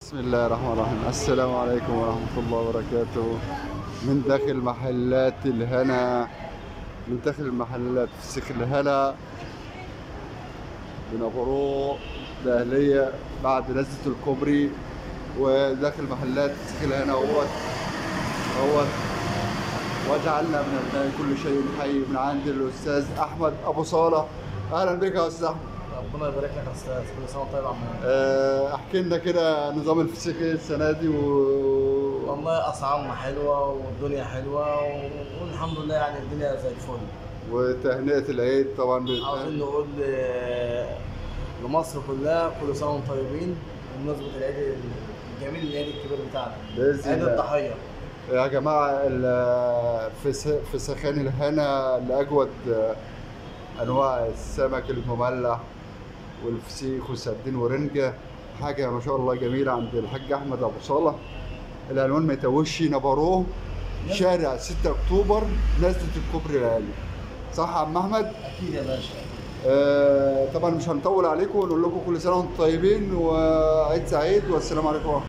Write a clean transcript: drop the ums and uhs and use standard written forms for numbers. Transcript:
بسم الله الرحمن الرحيم. السلام عليكم ورحمة الله وبركاته. من داخل محلات الهنا، من داخل المحلات فسيخ الهنا بنبروه دهلية بعد نزلة الكوبري، وداخل محلات فسيخ الهنا هو وجعلنا من أبناء كل شيء حي من عند الأستاذ أحمد أبو صالح. أهلا بك يا أستاذ أحمد. ربنا يبارك لك يا استاذ، كل سنه وانت طيب يا عم. احكي لنا كده نظام الفسيخ ايه السنة دي والله اسعارنا حلوه والدنيا حلوه والحمد لله، يعني الدنيا زي الفل. وتهنئة العيد طبعا عاوزين نقول لمصر كلها كل سنه وانتم طيبين بمناسبه العيد الجميل، العيد الكبير بتاعنا، بإذن عيد الله. الضحيه. يا جماعة فسخان الهنا لأجود أنواع السمك المملح والفسيخ والسردين ورنجة، حاجة ما شاء الله جميلة عند الحاج أحمد أبو صالح. العنوان ما يتوهش، نبروه شارع 6 أكتوبر نزلة الكوبري العالي. صح يا عم أحمد؟ اكيد يا باشا. طبعا مش هنطول عليكم ونقول لكم كل سنة وانتم طيبين وعيد سعيد والسلام عليكم ورحمة الله.